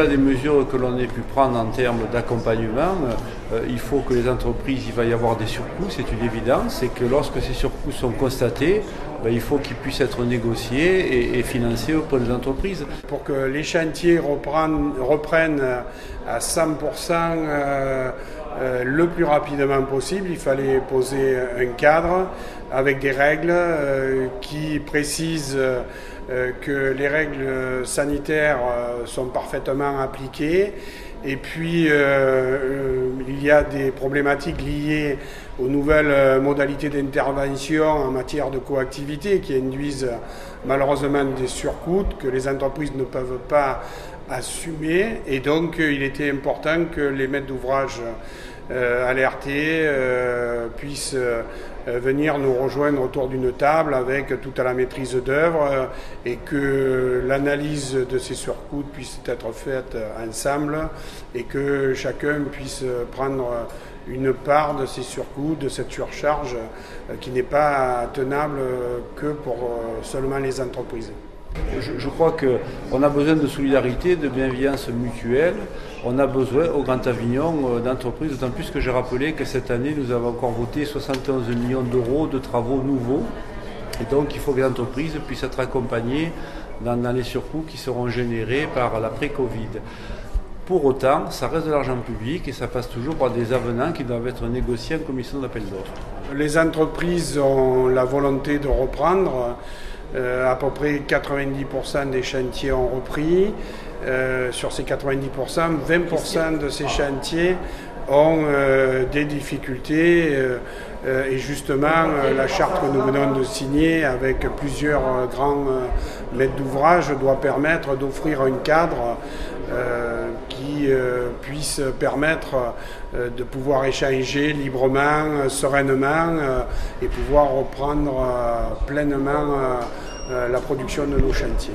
au-delà des mesures que l'on ait pu prendre en termes d'accompagnement, il faut que les entreprises, il va y avoir des surcoûts, c'est une évidence, et que lorsque ces surcoûts sont constatés, il faut qu'ils puissent être négociés et financés auprès des entreprises. Pour que les chantiers reprennent à 100% le plus rapidement possible, il fallait poser un cadre avec des règles qui précisent que les règles sanitaires sont parfaitement appliquées. Et puis, il y a des problématiques liées aux nouvelles modalités d'intervention en matière de coactivité qui induisent malheureusement des surcoûts que les entreprises ne peuvent pas assumer. Et donc, il était important que les maîtres d'ouvrage alertés puissent venir nous rejoindre autour d'une table avec toute la maîtrise d'œuvre et que l'analyse de ces surcoûts puisse être faite ensemble et que chacun puisse prendre une part de ces surcoûts, de cette surcharge qui n'est pas tenable que pour seulement les entreprises. Je crois qu'on a besoin de solidarité, de bienveillance mutuelle. On a besoin au Grand Avignon d'entreprises, d'autant plus que j'ai rappelé que cette année, nous avons encore voté 71 millions d'euros de travaux nouveaux. Et donc, il faut que les entreprises puissent être accompagnées dans les surcoûts qui seront générés par l'après-Covid. Pour autant, ça reste de l'argent public et ça passe toujours par des avenants qui doivent être négociés en commission d'appel d'offres. Les entreprises ont la volonté de reprendre. À peu près 90% des chantiers ont repris. Sur ces 90%, 20% de ces chantiers ont des difficultés et justement la charte que nous venons de signer avec plusieurs grands maîtres d'ouvrage doit permettre d'offrir un cadre qui puisse permettre de pouvoir échanger librement, sereinement et pouvoir reprendre pleinement la production de nos chantiers.